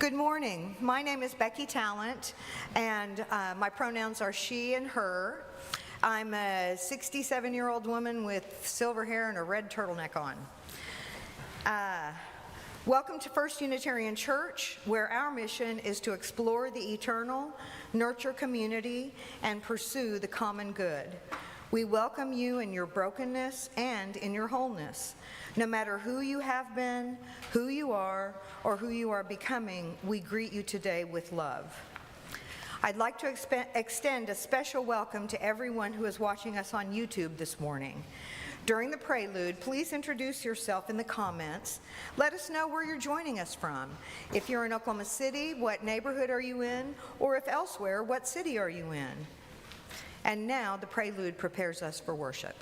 Good morning. My name is Becky Talent, and my pronouns are she and her. I'm a 67-year-old woman with silver hair and a red turtleneck on. Welcome to First Unitarian Church, where our mission is to explore the eternal, nurture community, and pursue the common good. We welcome you in your brokenness and in your wholeness. No matter who you have been, who you are, or who you are becoming, we greet you today with love. I'd like to extend a special welcome to everyone who is watching us on YouTube this morning. During the prelude, please introduce yourself in the comments. Let us know where you're joining us from. If you're in Oklahoma City, what neighborhood are you in? Or if elsewhere, what city are you in? And now the prelude prepares us for worship.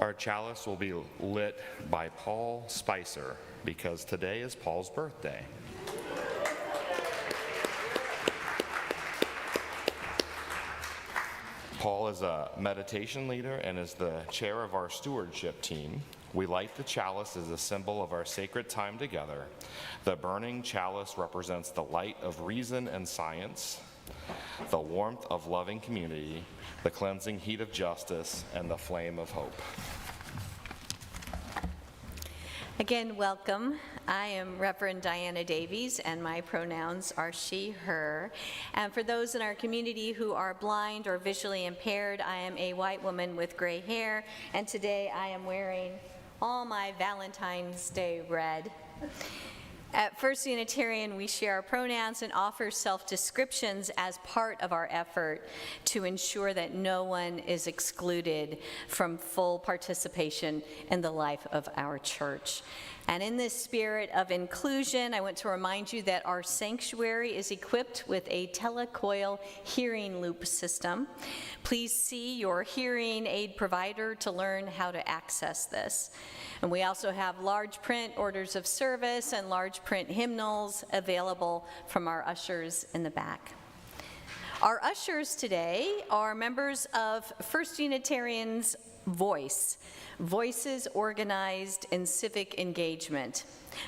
Our chalice will be lit by Paul Spicer because today is Paul's birthday. Paul is a meditation leader and is the chair of our stewardship team. We light the chalice as a symbol of our sacred time together. The burning chalice represents the light of reason and science, the warmth of loving community, the cleansing heat of justice, and the flame of hope. Again, welcome. I am Reverend Diana Davies, and my pronouns are she, her. And for those in our community who are blind or visually impaired, I am a white woman with gray hair, and today I am wearing all my Valentine's Day red. At First Unitarian, we share our pronouns and offer self-descriptions as part of our effort to ensure that no one is excluded from full participation in the life of our church. And in this spirit of inclusion, I want to remind you that our sanctuary is equipped with a telecoil hearing loop system. Please see your hearing aid provider to learn how to access this. And we also have large print orders of service and large print hymnals available from our ushers in the back. Our ushers today are members of First Unitarian's VOICE, Voices Organized in Civic Engagement.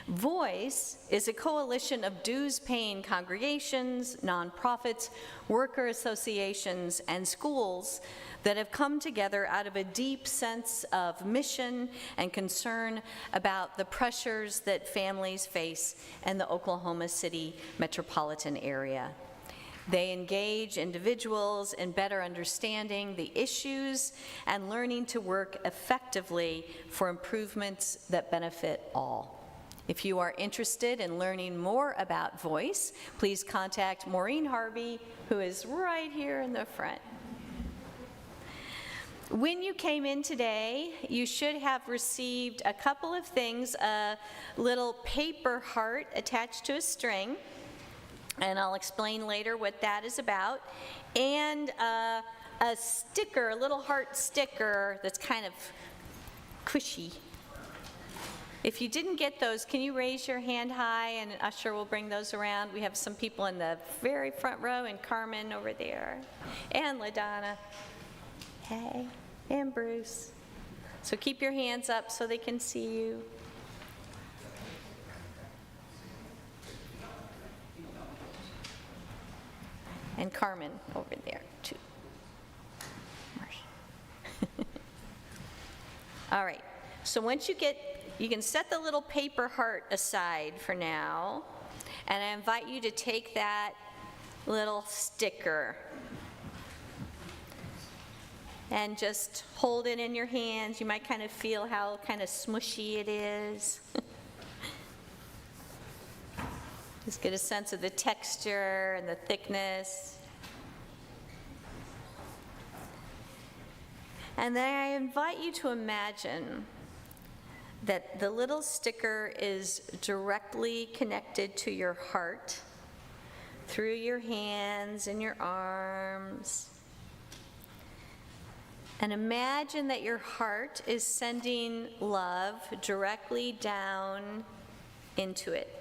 VOICE is a coalition of dues-paying congregations, nonprofits, worker associations, and schools that have come together out of a deep sense of mission and concern about the pressures that families face in the Oklahoma City metropolitan area. They engage individuals in better understanding the issues and learning to work effectively for improvements that benefit all. If you are interested in learning more about VOICE, please contact Maureen Harvey, who is right here in the front. When you came in today, you should have received a couple of things, a little paper heart attached to a string, and I'll explain later what that is about, and a sticker, a little heart sticker that's kind of cushy. If you didn't get those, can you raise your hand high, and an usher will bring those around. We have some people in the very front row, and Carmen over there, and LaDonna. Hey, and Bruce. So keep your hands up so they can see you. And Carmen over there, too. All right, so once you can set the little paper heart aside for now, and I invite you to take that little sticker and just hold it in your hands. You might kind of feel how kind of smushy it is. Just get a sense of the texture and the thickness. And then I invite you to imagine that the little sticker is directly connected to your heart through your hands and your arms. And imagine that your heart is sending love directly down into it.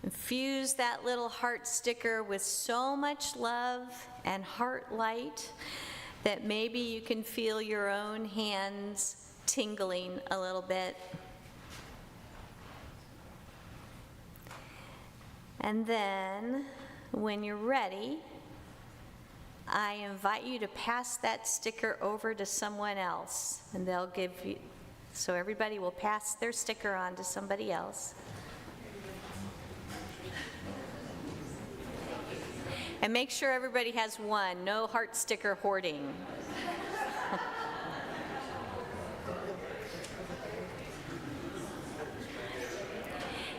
Infuse that little heart sticker with so much love and heart light that maybe you can feel your own hands tingling a little bit. And then, when you're ready, I invite you to pass that sticker over to someone else, and they'll give you, so everybody will pass their sticker on to somebody else. And make sure everybody has one, no heart sticker hoarding.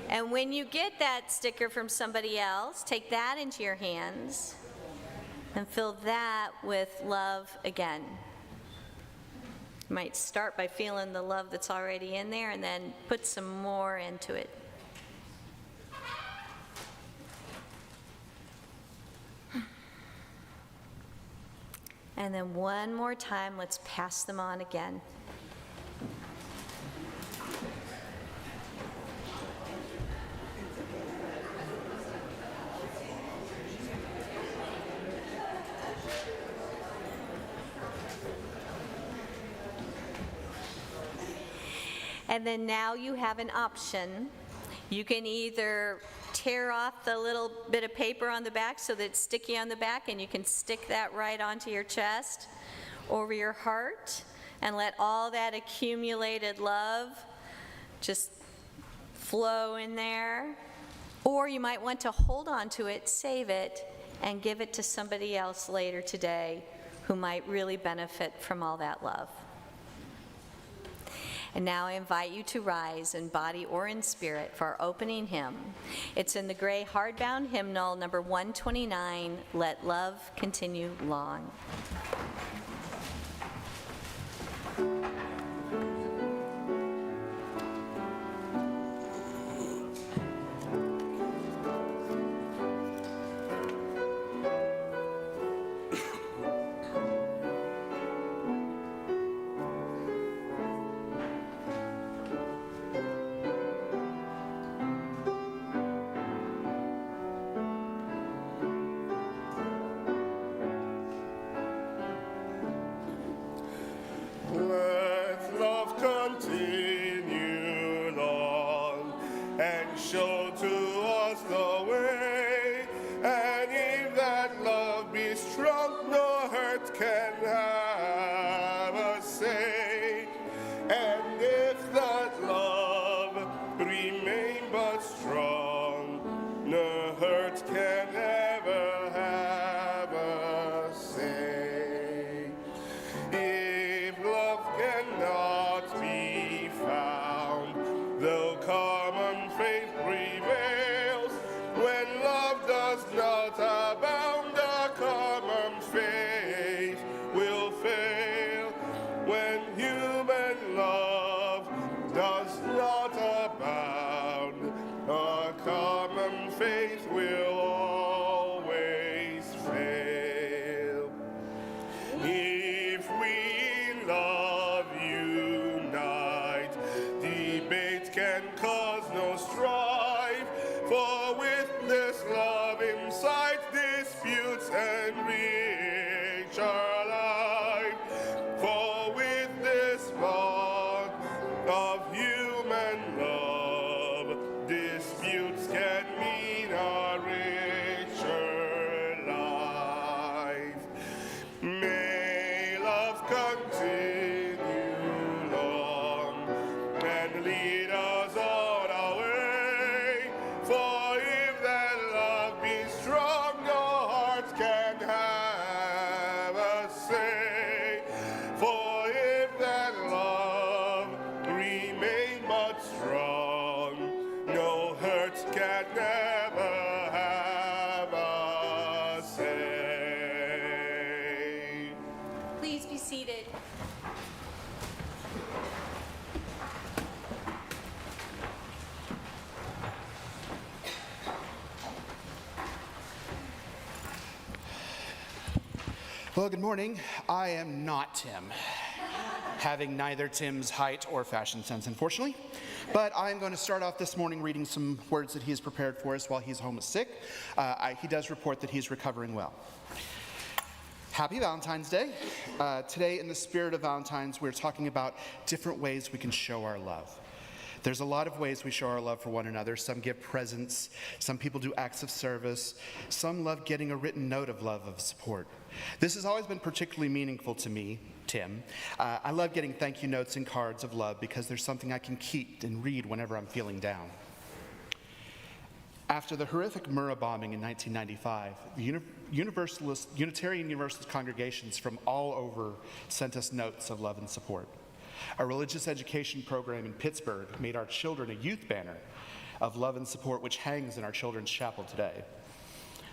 And when you get that sticker from somebody else, take that into your hands and fill that with love again. You might start by feeling the love that's already in there and then put some more into it. And then one more time, let's pass them on again. And then now you have an option. You can either tear off the little bit of paper on the back so that it's sticky on the back and you can stick that right onto your chest, over your heart, and let all that accumulated love just flow in there. Or you might want to hold on to it, save it, and give it to somebody else later today who might really benefit from all that love. And now I invite you to rise in body or in spirit for our opening hymn. It's in the gray hardbound hymnal, number 129, Let Love Continue Long. show to us the way. And if that love be strong, no hurt can have us say. And if that love remain but strong, no hurt can ever have us say. If love cannot be found, though common faith prevails, when love does not abound, the common faith will fail. When human love does not abound, our common faith will always fail. If we in love unite, debate can cause no strife, for with this love in sight, disputes enrich our life. For with this bond of human love, disputes can mean a richer life. May love continue long and lead us on our way. For if that love be strong, no heart can have us say. For if that love remain but strong, no hurt can never have us say. Please be seated. Well, good morning. I am not Tim, having neither Tim's height or fashion sense, unfortunately. But I'm going to start off this morning reading some words that he's prepared for us while he's home sick. He does report that he's recovering well. Happy Valentine's Day. Today, in the spirit of Valentine's, we're talking about different ways we can show our love. There's a lot of ways we show our love for one another. Some give presents, some people do acts of service, some love getting a written note of love, of support. This has always been particularly meaningful to me, Tim. I love getting thank you notes and cards of love because there's something I can keep and read whenever I'm feeling down. After the horrific Murrah bombing in 1995, the Unitarian Universalist congregations from all over sent us notes of love and support. A religious education program in Pittsburgh made our children a youth banner of love and support, which hangs in our children's chapel today.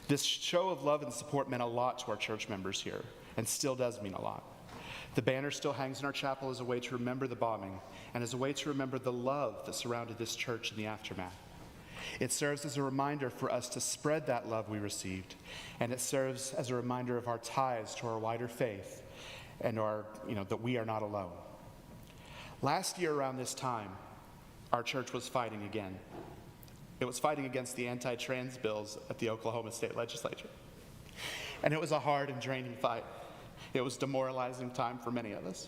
This show of love and support meant a lot to our church members here, and still does mean a lot. The banner still hangs in our chapel as a way to remember the bombing, and as a way to remember the love that surrounded this church in the aftermath. It serves as a reminder for us to spread that love we received, and it serves as a reminder of our ties to our wider faith, and that we are not alone. Last year around this time, our church was fighting again. It was fighting against the anti-trans bills at the Oklahoma State Legislature. And it was a hard and draining fight. It was a demoralizing time for many of us.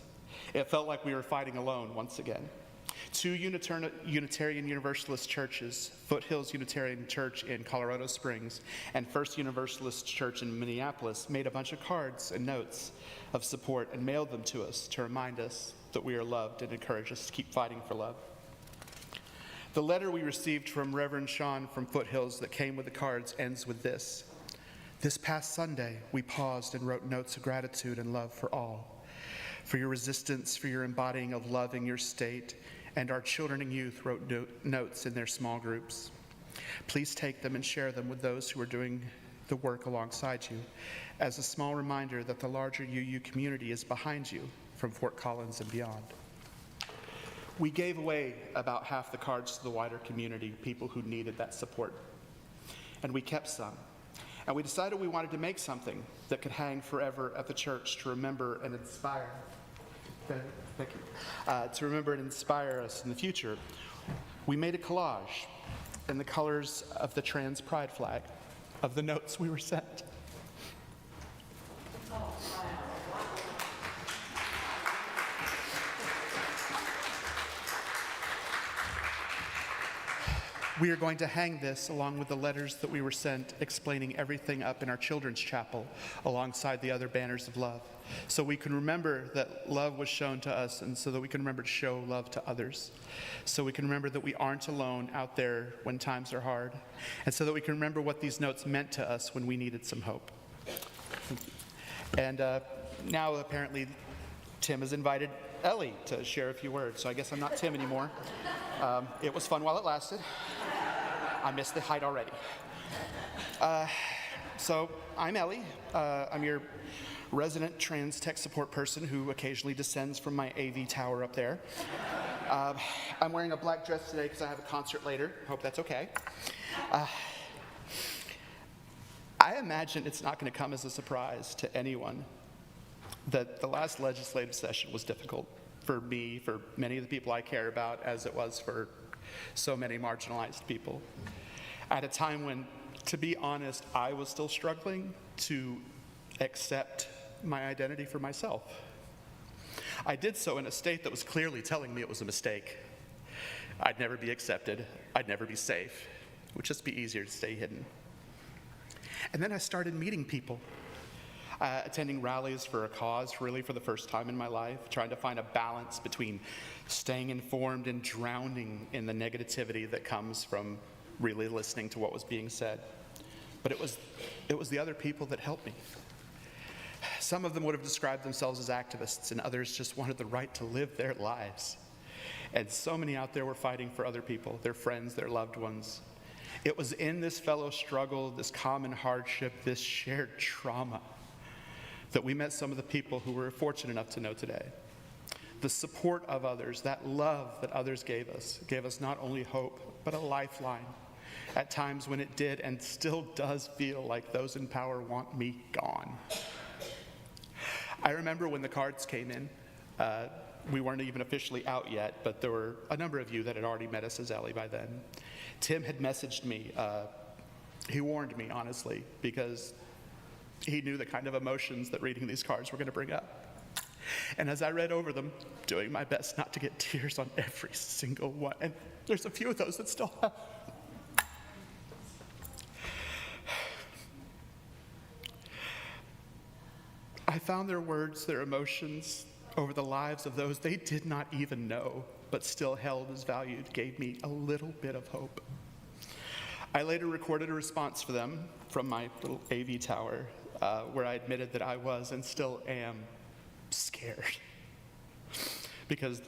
It felt like we were fighting alone once again. Two Unitarian Universalist churches, Foothills Unitarian Church in Colorado Springs and First Universalist Church in Minneapolis, made a bunch of cards and notes of support and mailed them to us to remind us that we are loved and encourage us to keep fighting for love. The letter we received from Reverend Sean from Foothills that came with the cards ends with this. This past Sunday, we paused and wrote notes of gratitude and love for all, for your resistance, for your embodying of love in your state, and our children and youth wrote notes in their small groups. Please take them and share them with those who are doing the work alongside you, as a small reminder that the larger UU community is behind you from Fort Collins and beyond. We gave away about half the cards to the wider community, people who needed that support. And we kept some. And we decided we wanted to make something that could hang forever at the church to remember and inspire. Thank you. To remember and inspire us in the future. We made a collage in the colors of the trans pride flag of the notes we were sent. We are going to hang this along with the letters that we were sent explaining everything up in our children's chapel alongside the other banners of love, so we can remember that love was shown to us, and so that we can remember to show love to others, so we can remember that we aren't alone out there when times are hard, and so that we can remember what these notes meant to us when we needed some hope. And now apparently Tim has invited Ellie to share a few words, so I guess I'm not Tim anymore. It was fun while it lasted. I missed the height already. So I'm Ellie. I'm your resident trans tech support person who occasionally descends from my AV tower up there. I'm wearing a black dress today because I have a concert later. Hope that's okay. I imagine it's not going to come as a surprise to anyone that the last legislative session was difficult for me, for many of the people I care about, as it was for so many marginalized people. At a time when, to be honest, I was still struggling to accept my identity for myself. I did so in a state that was clearly telling me it was a mistake. I'd never be accepted, I'd never be safe. It would just be easier to stay hidden. And then I started meeting people, attending rallies for a cause, really for the first time in my life, trying to find a balance between staying informed and drowning in the negativity that comes from really listening to what was being said. But it was the other people that helped me. Some of them would have described themselves as activists, and others just wanted the right to live their lives. And so many out there were fighting for other people, their friends, their loved ones. It was in this fellow struggle, this common hardship, this shared trauma, that we met some of the people who we're fortunate enough to know today. The support of others, that love that others gave us not only hope, but a lifeline at times when it did and still does feel like those in power want me gone. I remember when the cards came in, we weren't even officially out yet, but there were a number of you that had already met us as Ellie by then. Tim had messaged me. He warned me, honestly, because he knew the kind of emotions that reading these cards were going to bring up. And as I read over them, doing my best not to get tears on every single one, and there's a few of those that still have. I found their words, their emotions over the lives of those they did not even know, but still held as valued, gave me a little bit of hope. I later recorded a response for them from my little AV tower, where I admitted that I was and still am scared. Because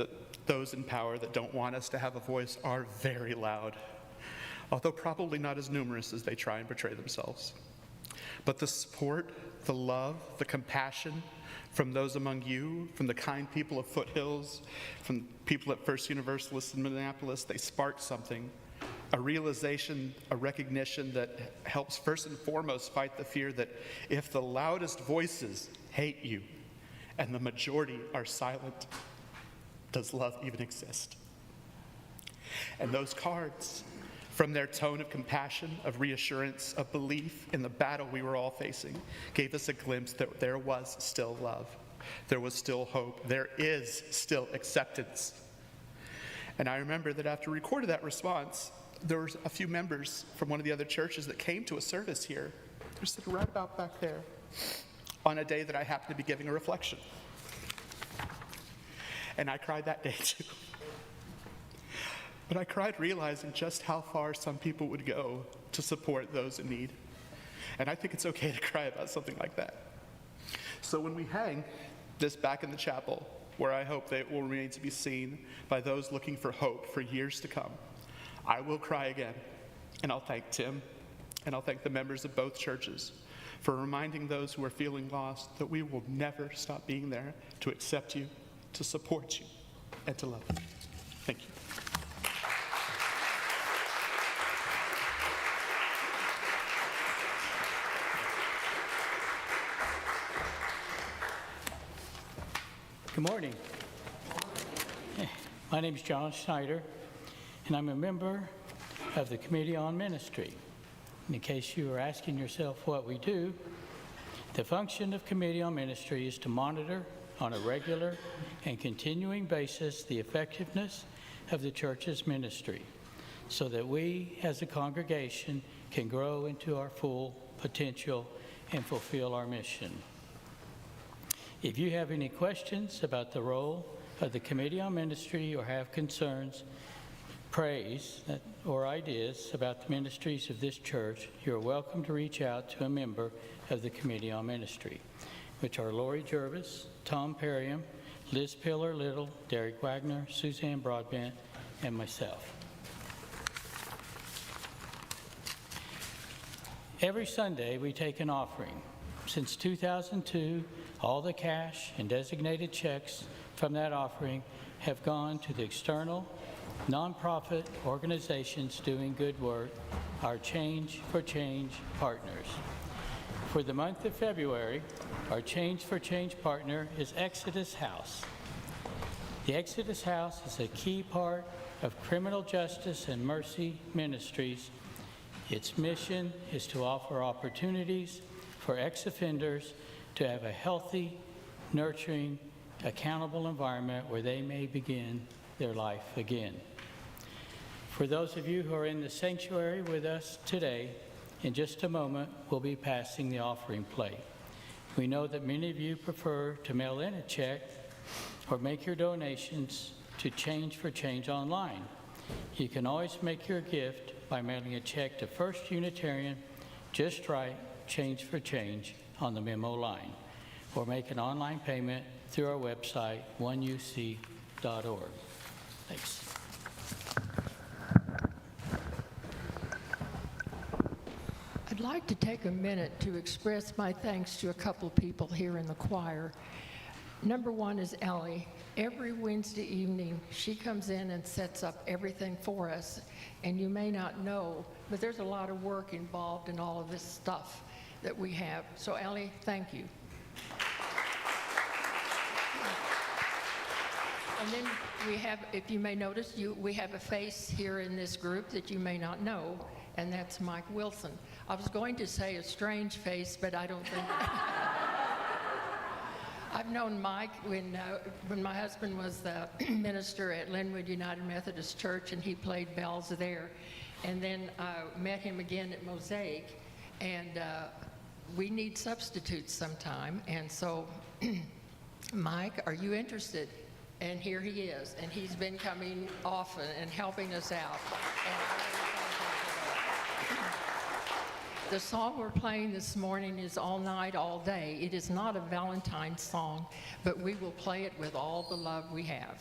those in power that don't want us to have a voice are very loud, although probably not as numerous as they try and portray themselves. But the support, the love, the compassion from those among you, from the kind people of Foothills, from people at First Universalist in Minneapolis, they spark something, a realization, a recognition that helps first and foremost fight the fear that if the loudest voices hate you and the majority are silent, does love even exist? And those cards, from their tone of compassion, of reassurance, of belief in the battle we were all facing, gave us a glimpse that there was still love. There was still hope. There is still acceptance. And I remember that after we recorded that response, there were a few members from one of the other churches that came to a service here. They're sitting right about back there on a day that I happened to be giving a reflection. And I cried that day too. But I cried realizing just how far some people would go to support those in need. And I think it's okay to cry about something like that. So when we hang this back in the chapel, where I hope that it will remain to be seen by those looking for hope for years to come, I will cry again. And I'll thank Tim, and I'll thank the members of both churches for reminding those who are feeling lost that we will never stop being there to accept you, to support you, and to love you. Thank you. Good morning. My name is John Schneider, and I'm a member of the Committee on Ministry. In case you are asking yourself what we do, the function of Committee on Ministry is to monitor on a regular and continuing basis the effectiveness of the church's ministry, so that we as a congregation can grow into our full potential and fulfill our mission. If you have any questions about the role of the Committee on Ministry or have concerns, praise, or ideas about the ministries of this church, you're welcome to reach out to a member of the Committee on Ministry, which are Lori Jervis, Tom Perriam, Liz Pillar-Little, Derek Wagner, Suzanne Broadbent, and myself. Every Sunday, we take an offering. Since 2002, all the cash and designated checks from that offering have gone to the external, nonprofit organizations doing good work, our Change for Change partners. For the month of February, our Change for Change partner is Exodus House. The Exodus House is a key part of Criminal Justice and Mercy Ministries. Its mission is to offer opportunities for ex-offenders to have a healthy, nurturing, accountable environment where they may begin their life again. For those of you who are in the sanctuary with us today, in just a moment, we'll be passing the offering plate. We know that many of you prefer to mail in a check or make your donations to Change for Change online. You can always make your gift by mailing a check to First Unitarian, Just Right, Change for Change on the memo line, or make an online payment through our website, oneuc.org. Thanks. I'd like to take a minute to express my thanks to a couple people here in the choir. Number one is Ellie. Every Wednesday evening, she comes in and sets up everything for us. And you may not know, but there's a lot of work involved in all of this stuff that we have. So Ellie, thank you. And then we have, if you may notice, we have a face here in this group that you may not know, and that's Mike Wilson. I was going to say a strange face, but I don't think. I've known Mike when my husband was the minister at Linwood United Methodist Church, and he played bells there. And then I met him again at Mosaic, and we need substitutes sometime. And so, Mike, are you interested? And here he is, and he's been coming often and helping us out. And I really thank him for that. The song we're playing this morning is All Night, All Day. It is not a Valentine's song, but we will play it with all the love we have.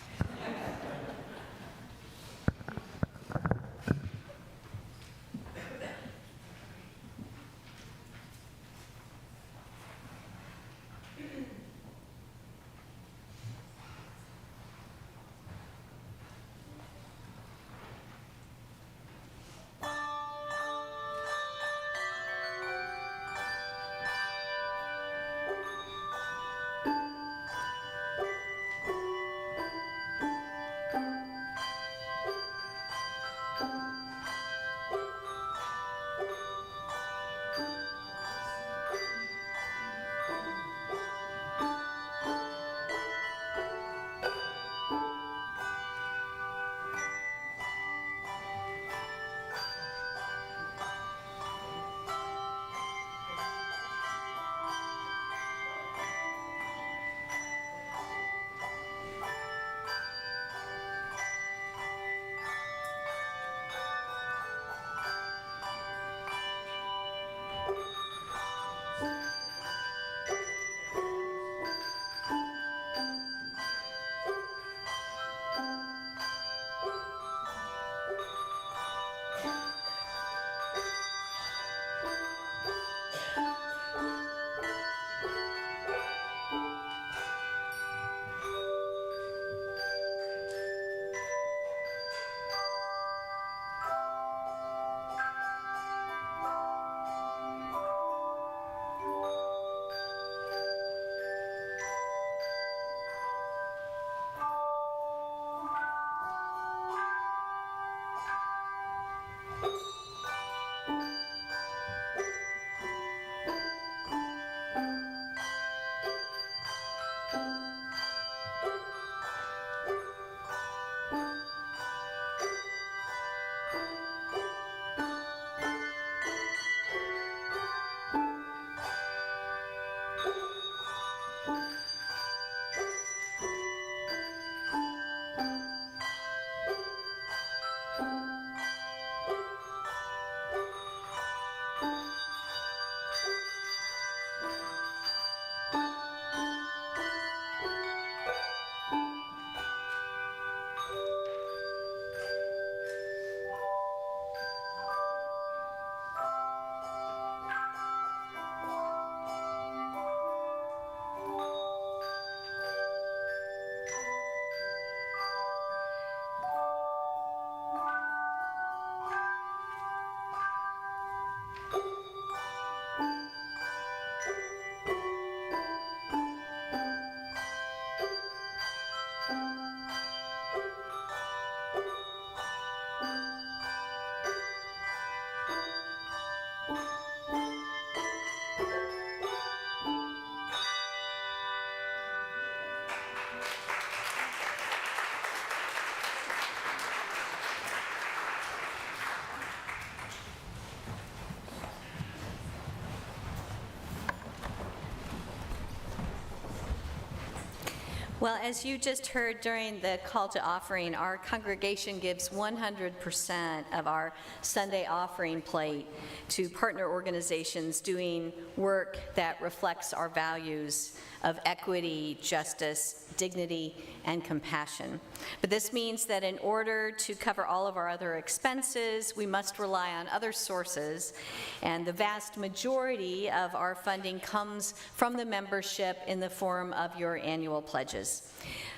Well, as you just heard during the call to offering, our congregation gives 100% of our Sunday offering plate to partner organizations doing work that reflects our values of equity, justice, dignity, and compassion. But this means that in order to cover all of our other expenses, we must rely on other sources, and the vast majority of our funding comes from the membership in the form of your annual pledges.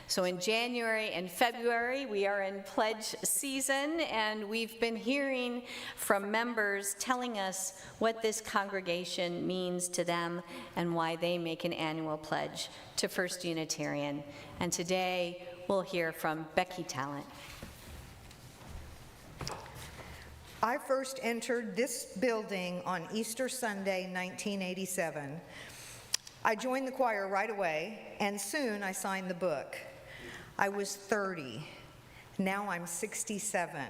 So in January and February, we are in pledge season, and we've been hearing from members telling us what this congregation means to them and why they make an annual pledge to First Unitarian. And today, we'll hear from Becky Talent. I first entered this building on Easter Sunday, 1987. I joined the choir right away, and soon I signed the book. I was 30. Now I'm 67.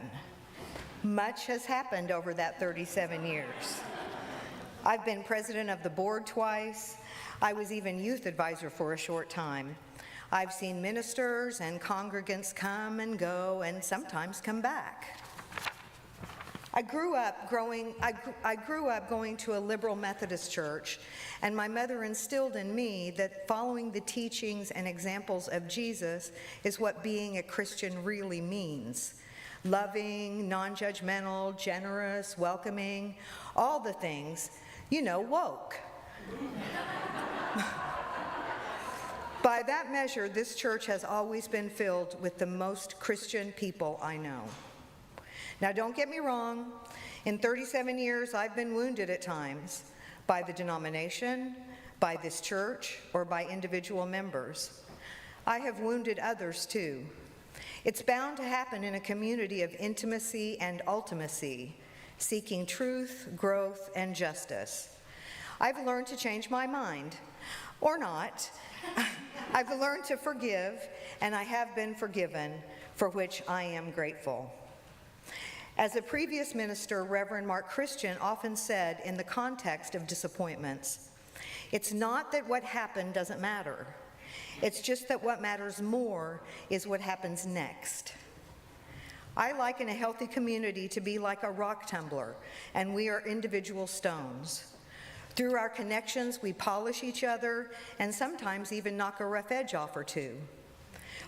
Much has happened over that 37 years. I've been president of the board twice. I was even youth advisor for a short time. I've seen ministers and congregants come and go and sometimes come back. I grew up going to a liberal Methodist church, and my mother instilled in me that following the teachings and examples of Jesus is what being a Christian really means. Loving, non-judgmental, generous, welcoming, all the things, woke. By that measure, this church has always been filled with the most Christian people I know. Now, don't get me wrong. In 37 years, I've been wounded at times by the denomination, by this church, or by individual members. I have wounded others, too. It's bound to happen in a community of intimacy and ultimacy, seeking truth, growth, and justice. I've learned to change my mind, or not. I've learned to forgive, and I have been forgiven, for which I am grateful. As a previous minister, Reverend Mark Christian, often said in the context of disappointments, it's not that what happened doesn't matter. It's just that what matters more is what happens next. I liken a healthy community to be like a rock tumbler, and we are individual stones. Through our connections, we polish each other and sometimes even knock a rough edge off or two.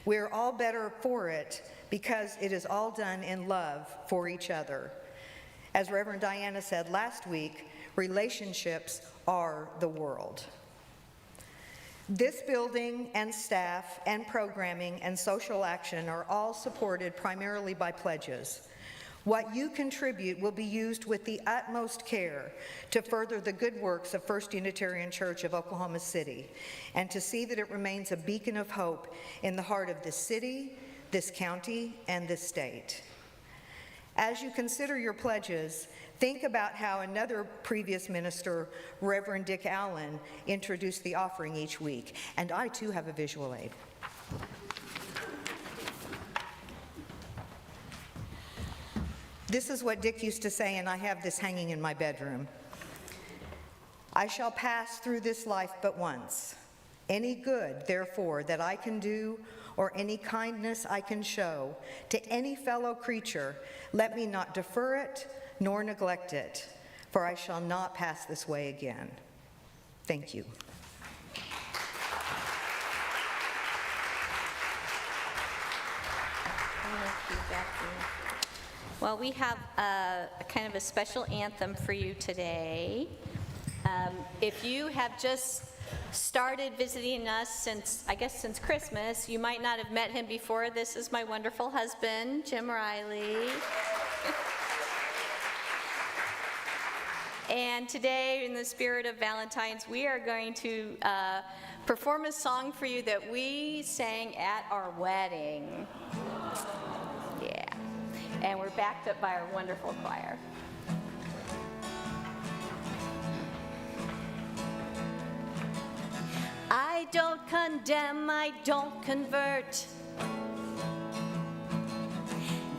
We're all better for it because it is all done in love for each other. As Reverend Diana said last week, relationships are the world. This building and staff and programming and social action are all supported primarily by pledges. What you contribute will be used with the utmost care to further the good works of First Unitarian Church of Oklahoma City and to see that it remains a beacon of hope in the heart of this city, this county, and this state. As you consider your pledges, think about how another previous minister, Reverend Dick Allen, introduced the offering each week, and I too have a visual aid. This is what Dick used to say, and I have this hanging in my bedroom. I shall pass through this life but once. Any good, therefore, that I can do or any kindness I can show to any fellow creature, let me not defer it nor neglect it, for I shall not pass this way again. Thank you. Thank you, Becky. Well, we have a kind of a special anthem for you today. If you have just started visiting us since Christmas, you might not have met him before. This is my wonderful husband, Jim Riley. And today, in the spirit of Valentines, we are going to perform a song for you that we sang at our wedding. Yeah. And we're backed up by our wonderful choir. I don't condemn, I don't convert.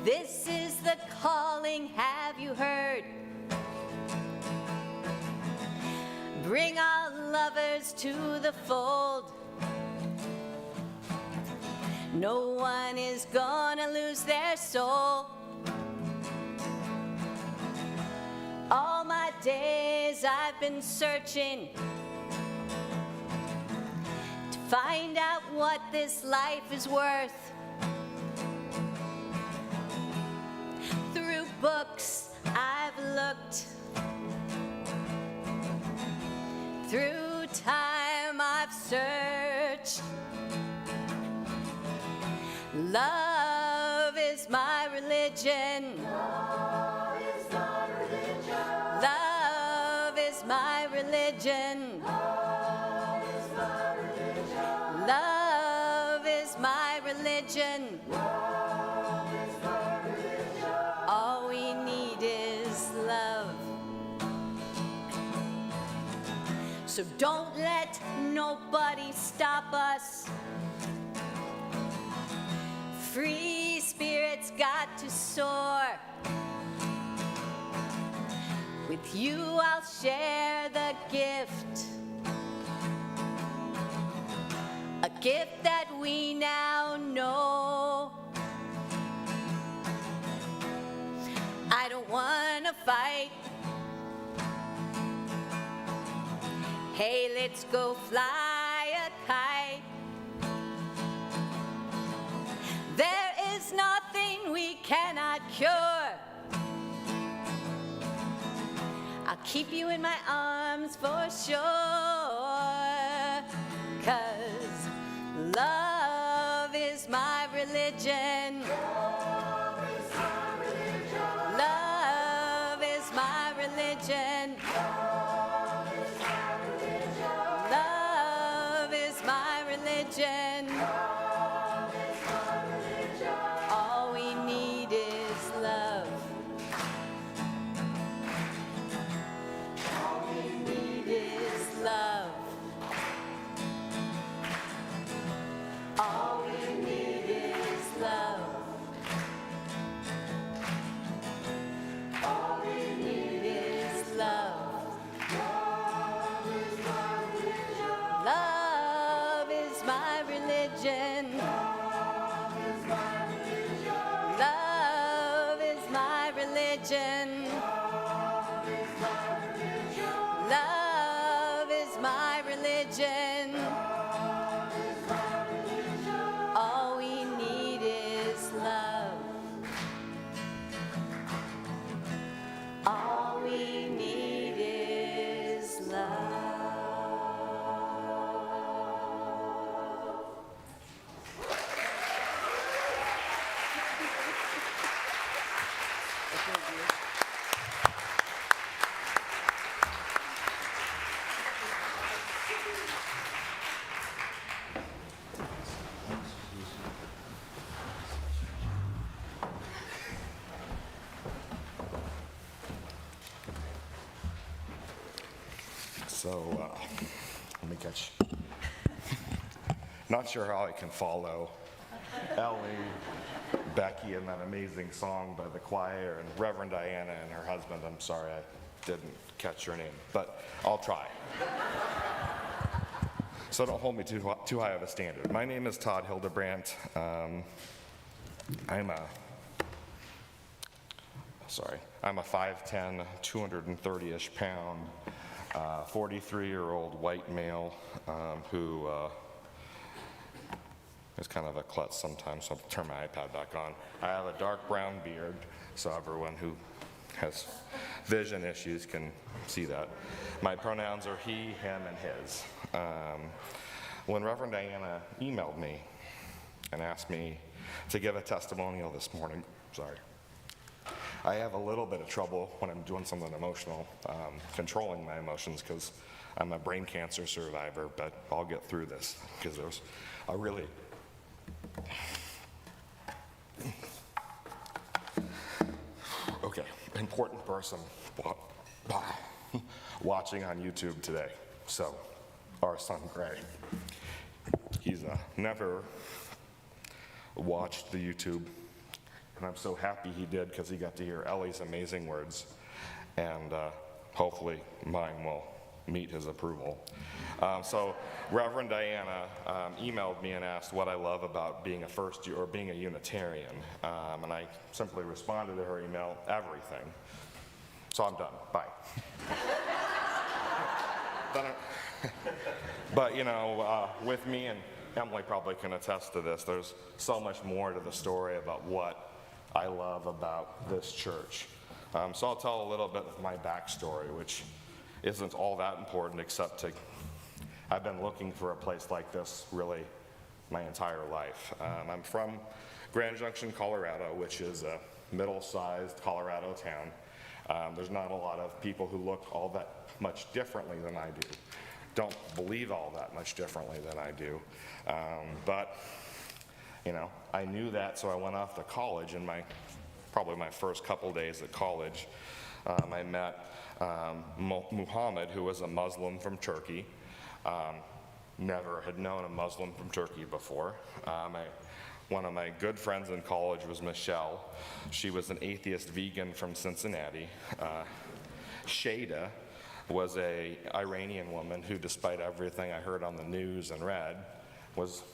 This is the calling, have you heard? Bring our lovers to the fold. No one is gonna lose their soul. All my days I've been searching to find out what this life is worth. Through books I've looked, through time I've searched. Love is my religion. Love is my religion. Love is my religion. Love is my religion. All we need is love. So don't let nobody stop us. Free spirits got to soar. With you I'll share the gift, a gift that we now know. I don't want to fight. Hey, let's go fly a kite. There is nothing we cannot cure. I'll keep you in my arms for sure. 'Cause love is my religion. Love is my religion. Love is my religion. Love is my religion. All we need is love. All we need is love. All we need is love. All we need is love. Love is my religion. Love is my religion. Love is my religion. All we need is love. All we need is love. So, let me catch. Not sure how I can follow Ellie, Becky, and that amazing song by the choir, and Reverend Diana and her husband. I'm sorry I didn't catch your name, but I'll try. So don't hold me too high of a standard. My name is Todd Hildebrandt. I'm a 5'10", 230-ish pound, 43-year-old white male who is kind of a klutz sometimes, so I'll turn my iPad back on. I have a dark brown beard, so everyone who has vision issues can see that. My pronouns are he, him, and his. When Reverend Diana emailed me and asked me to give a testimonial this morning, I have a little bit of trouble when I'm doing something emotional, controlling my emotions, because I'm a brain cancer survivor, but I'll get through this, because there's a really important person watching on YouTube today. So, our son Gray, he's never watched the YouTube, and I'm so happy he did, because he got to hear Ellie's amazing words, and hopefully mine will meet his approval. So Reverend Diana emailed me and asked what I love about being a first year or being a Unitarian. And I simply responded to her email, everything. So I'm done. Bye. But with me, and Emily probably can attest to this, there's so much more to the story about what I love about this church. So I'll tell a little bit of my backstory, which isn't all that important except I've been looking for a place like this really my entire life. I'm from Grand Junction, Colorado, which is a middle-sized Colorado town. There's not a lot of people who look all that much differently than I do. Don't believe all that much differently than I do. But I knew that, so I went off to college, and probably my first couple days at college, I met Muhammad, who was a Muslim from Turkey. Never had known a Muslim from Turkey before. One of my good friends in college was Michelle. She was an atheist vegan from Cincinnati. Shada was an Iranian woman who, despite everything I heard on the news and read,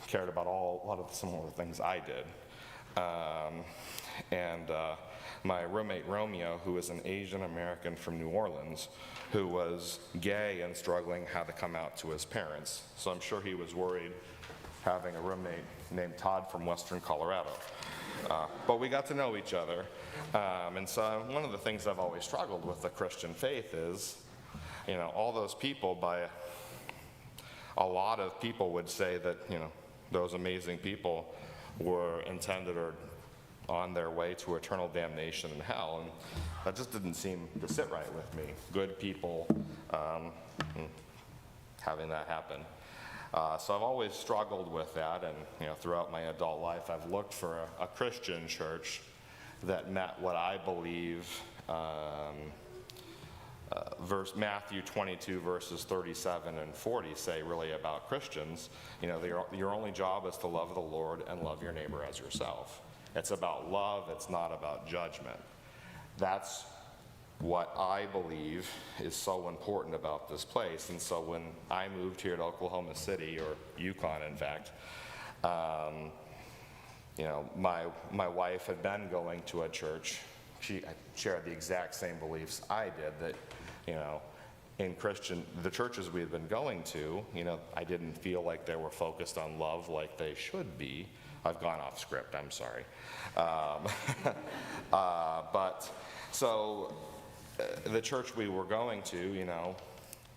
cared about a lot of the similar things I did. My roommate Romeo, who was an Asian American from New Orleans, who was gay and struggling how to come out to his parents. So I'm sure he was worried having a roommate named Todd from Western Colorado. But we got to know each other. And so one of the things I've always struggled with the Christian faith is, all those people, a lot of people would say that, those amazing people were intended or on their way to eternal damnation in hell, and that just didn't seem to sit right with me. Good people having that happen. So I've always struggled with that, and throughout my adult life, I've looked for a Christian church that met what I believe Matthew 22 verses 37 and 40 say really about Christians. Your only job is to love the Lord and love your neighbor as yourself. It's about love, it's not about judgment. That's what I believe is so important about this place. And so when I moved here to Oklahoma City, or Yukon in fact, my wife had been going to a church. She shared the exact same beliefs I did, that in the churches we had been going to, I didn't feel like they were focused on love like they should be. I've gone off script, I'm sorry. The church we were going to,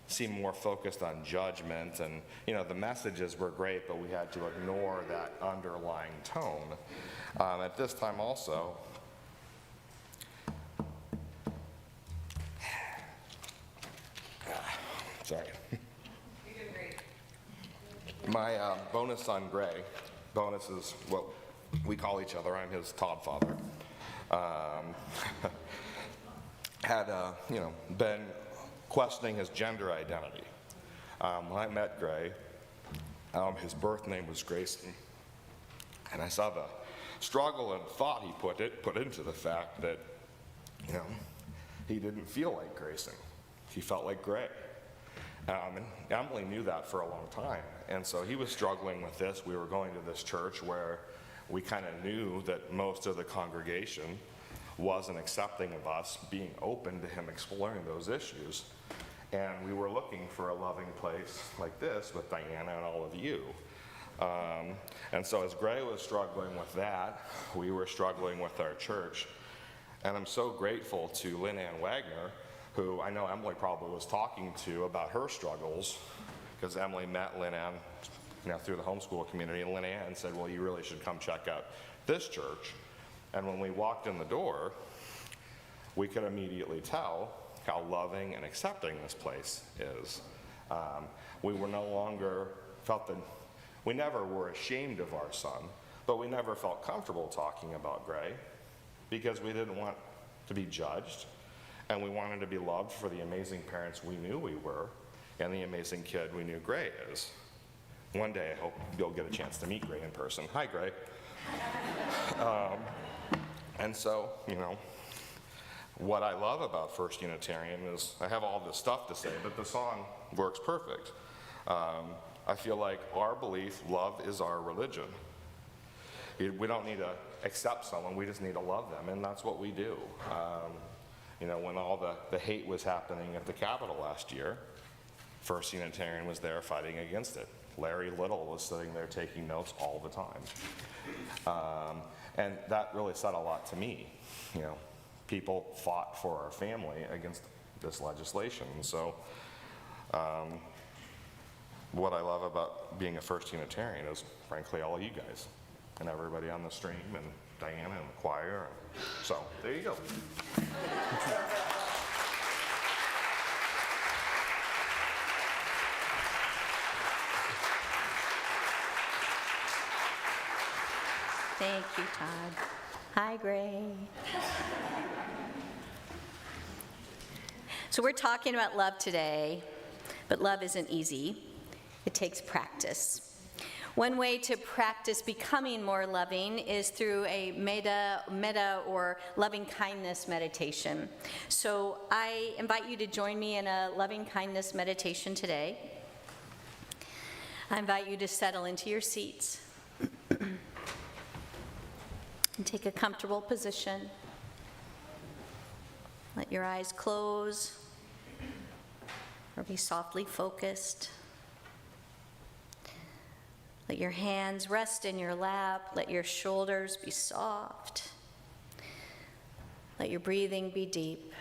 seemed more focused on judgment, and the messages were great, but we had to ignore that underlying tone. At this time also, sorry. You did great. My bonus son, Gray, bonus is what we call each other, I'm his godfather, had been questioning his gender identity. When I met Gray, his birth name was Grayson, and I saw the struggle and thought he put into the fact that he didn't feel like Grayson, he felt like Gray. And Emily knew that for a long time, and so he was struggling with this. We were going to this church where we kind of knew that most of the congregation wasn't accepting of us being open to him exploring those issues, and we were looking for a loving place like this with Diana and all of you. And so as Gray was struggling with that, we were struggling with our church, and I'm so grateful to Lynn Ann Wagner, who I know Emily probably was talking to about her struggles, because Emily met Lynn Ann through the homeschool community, and Lynn Ann said, well, you really should come check out this church. And when we walked in the door, we could immediately tell how loving and accepting this place is. We were no longer we never were ashamed of our son, but we never felt comfortable talking about Gray, because we didn't want to be judged. And we wanted to be loved for the amazing parents we knew we were, and the amazing kid we knew Gray is. One day I hope you'll get a chance to meet Gray in person. Hi, Gray. And so, What I love about First Unitarian is I have all this stuff to say, but the song works perfect. I feel like our belief, love is our religion. We don't need to accept someone, we just need to love them, and that's what we do. You know, when all the hate was happening at the Capitol last year, First Unitarian was there fighting against it. Larry Little was sitting there taking notes all the time. And that really said a lot to me. You know, people fought for our family against this legislation. So what I love about being a First Unitarian is, frankly, all of you guys and everybody on the stream and Diana and the choir. So there you go. Thank you, Todd. Hi, Gray. So we're talking about love today, but love isn't easy. It takes practice. One way to practice becoming more loving is through a metta or loving kindness meditation. So I invite you to join me in a loving kindness meditation today. I invite you to settle into your seats and take a comfortable position. Let your eyes close or be softly focused. Let your hands rest in your lap. Let your shoulders be soft. Let your breathing be deep.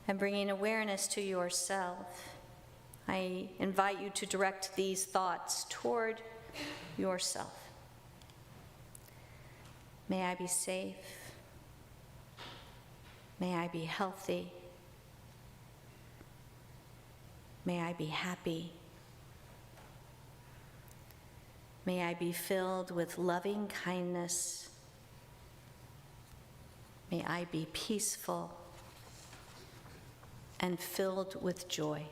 And bringing awareness to yourself, I invite you to direct these thoughts toward yourself. May I be safe. May I be healthy. May I be happy. May I be filled with loving kindness. May I be peaceful and filled with joy.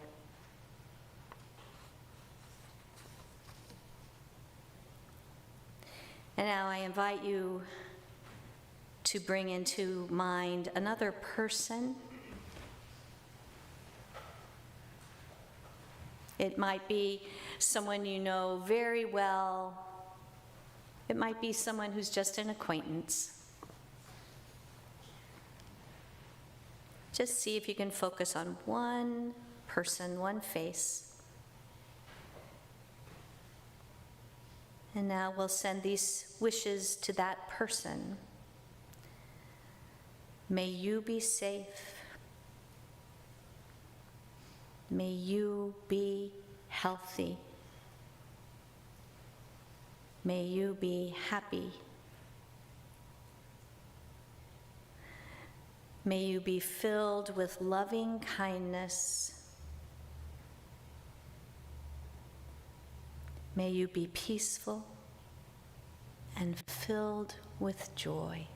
And now I invite you to bring into mind another person. It might be someone you know very well. It might be someone who's just an acquaintance. Just see if you can focus on one person, one face. And now we'll send these wishes to that person. May you be safe. May you be healthy. May you be happy. May you be filled with loving kindness. May you be peaceful and filled with joy.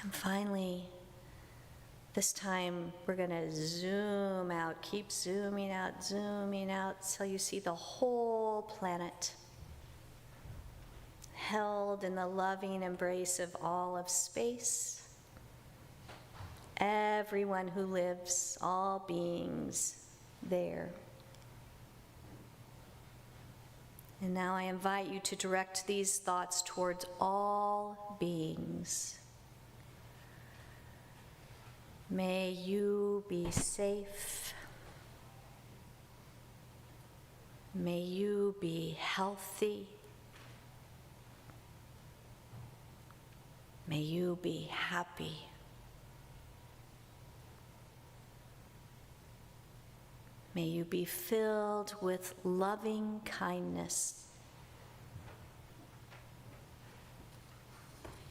And finally, this time we're going to zoom out, keep zooming out till you see the whole planet held in the loving embrace of all of space. Everyone who lives, all beings there. And now I invite you to direct these thoughts towards all beings. May you be safe. May you be healthy. May you be happy. May you be filled with loving kindness.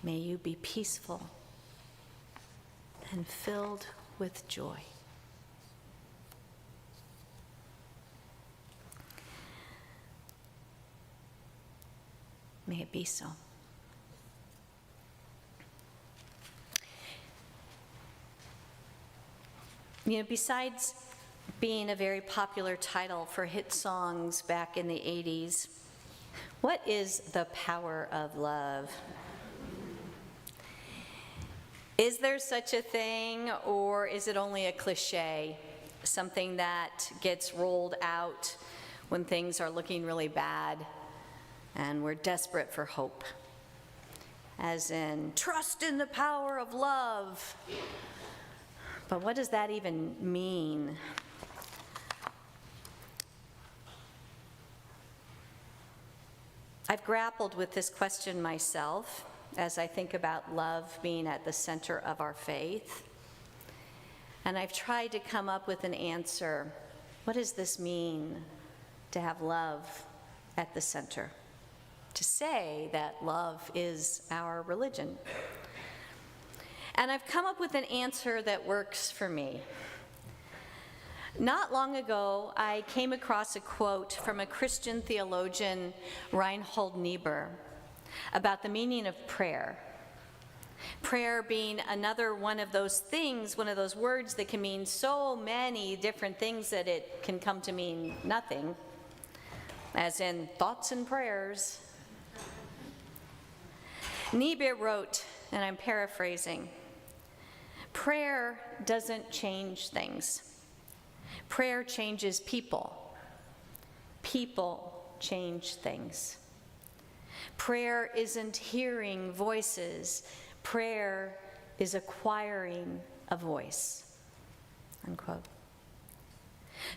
May you be peaceful and filled with joy. May it be so. You know, besides being a very popular title for hit songs back in the 80s. What is the power of love? Is there such a thing, or is it only a cliche, something that gets rolled out when things are looking really bad and we're desperate for hope? As in, trust in the power of love. But what does that even mean? I've grappled with this question myself as I think about love being at the center of our faith. And I've tried to come up with an answer. What does this mean to have love at the center? To say that love is our religion. And I've come up with an answer that works for me. Not long ago, I came across a quote from a Christian theologian, Reinhold Niebuhr, about the meaning of prayer. Prayer being another one of those things, one of those words that can mean so many different things that it can come to mean nothing, as in thoughts and prayers. Niebuhr wrote, and I'm paraphrasing, prayer doesn't change things. Prayer changes people. People change things. Prayer isn't hearing voices. Prayer is acquiring a voice. Unquote.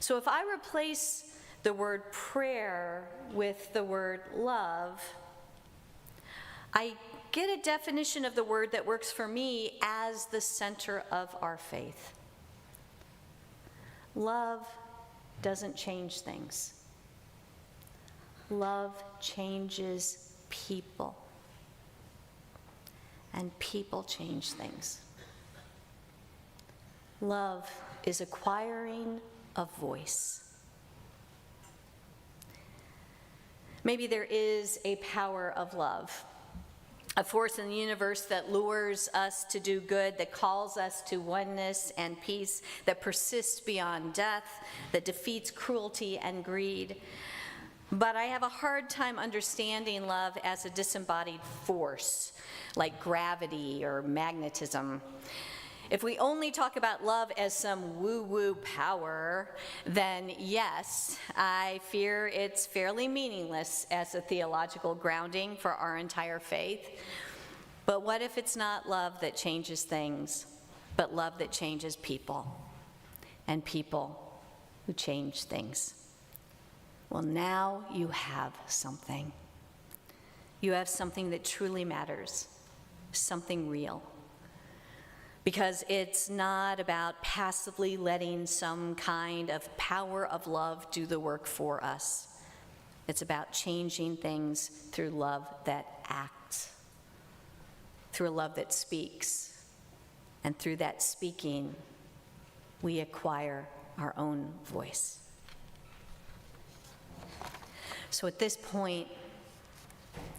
So if I replace the word prayer with the word love, I get a definition of the word that works for me as the center of our faith. Love doesn't change things. Love changes people. And people change things. Love is acquiring a voice. Maybe there is a power of love, a force in the universe that lures us to do good, that calls us to oneness and peace, that persists beyond death, that defeats cruelty and greed. But I have a hard time understanding love as a disembodied force, like gravity or magnetism. If we only talk about love as some woo-woo power, then yes, I fear it's fairly meaningless as a theological grounding for our entire faith. But what if it's not love that changes things, but love that changes people, and people who change things? Well, now you have something. You have something that truly matters, something real. Because it's not about passively letting some kind of power of love do the work for us. It's about changing things through love that acts, through a love that speaks. And through that speaking, we acquire our own voice. So at this point,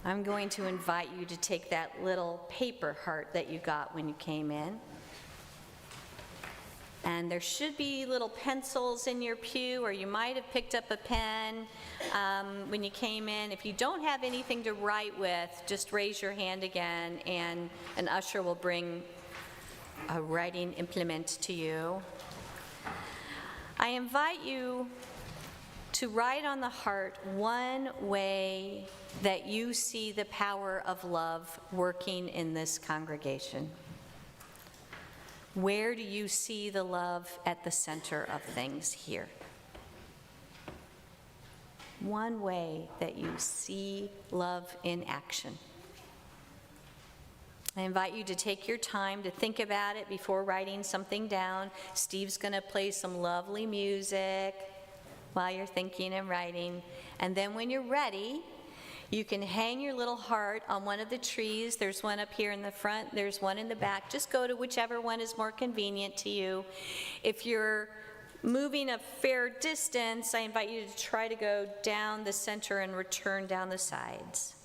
I'm going to invite you to take that little paper heart that you got when you came in. And there should be little pencils in your pew, or you might have picked up a pen when you came in. If you don't have anything to write with, just raise your hand again, and an usher will bring a writing implement to you. I invite you to write on the heart one way that you see the power of love working in this congregation. Where do you see the love at the center of things here? One way that you see love in action. I invite you to take your time to think about it before writing something down. Steve's going to play some lovely music while you're thinking and writing. And then when you're ready, you can hang your little heart on one of the trees. There's one up here in the front, there's one in the back. Just go to whichever one is more convenient to you. If you're moving a fair distance, I invite you to try to go down the center and return down the sides.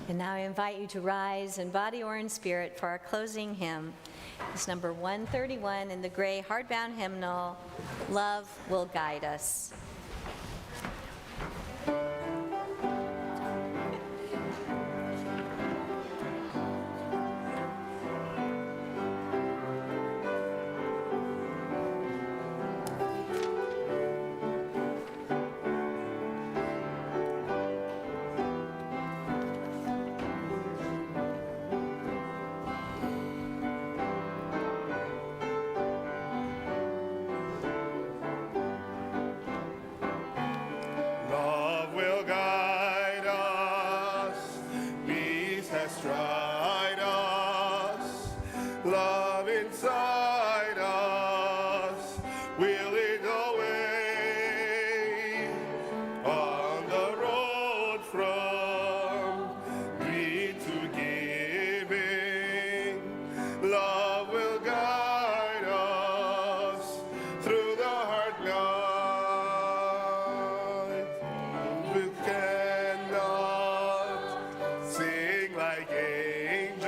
And now I invite you to rise in body or in spirit for our closing hymn. It's number 131 in the gray hardbound hymnal, Love Will Guide Us. Love will guide us, peace has tried us, love inside us will lead the way on the road from greed to giving. Love will guide us through the hard night. We cannot sing like angels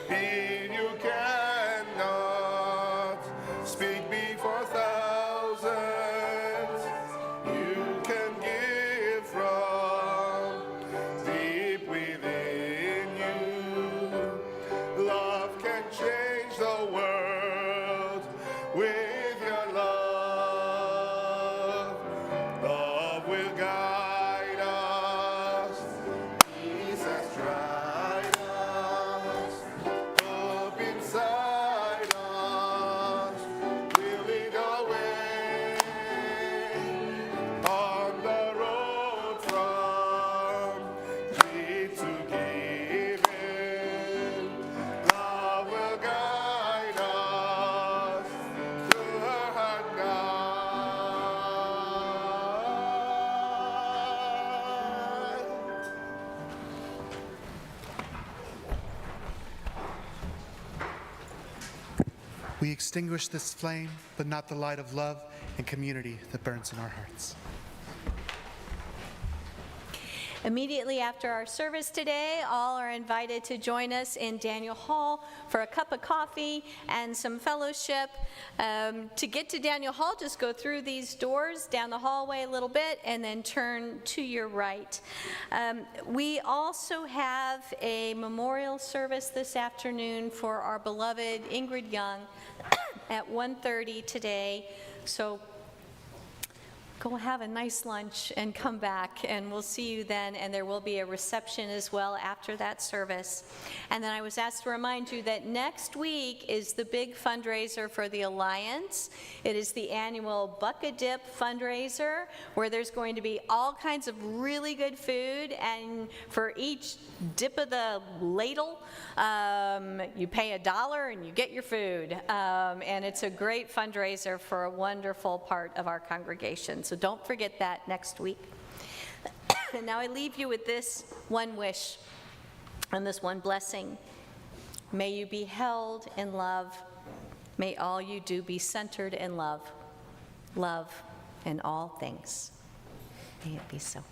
if you cannot speak before thousands. You can give from deep within you. Love can change the world with your love. Love will guide us. Peace has tried us. Hope inside us will lead the way on the road from greed to giving. Love will guide us through a hard night. We extinguish this flame, but not the light of love and community that burns in our hearts. Immediately after our service today, all are invited to join us in Daniel Hall for a cup of coffee and some fellowship. To get to Daniel Hall, just go through these doors, down the hallway a little bit, and then turn to your right. We also have a memorial service this afternoon for our beloved Ingrid Young at 1:30 today. So go have a nice lunch and come back, and we'll see you then. And there will be a reception as well after that service. And then I was asked to remind you that next week is the big fundraiser for the Alliance. It is the annual Bucket Dip fundraiser, where there's going to be all kinds of really good food, and for each dip of the ladle, you pay $1 and you get your food. And it's a great fundraiser for a wonderful part of our congregation. So don't forget that next week. And now I leave you with this one wish and this one blessing. May you be held in love. May all you do be centered in love. Love in all things. May it be so.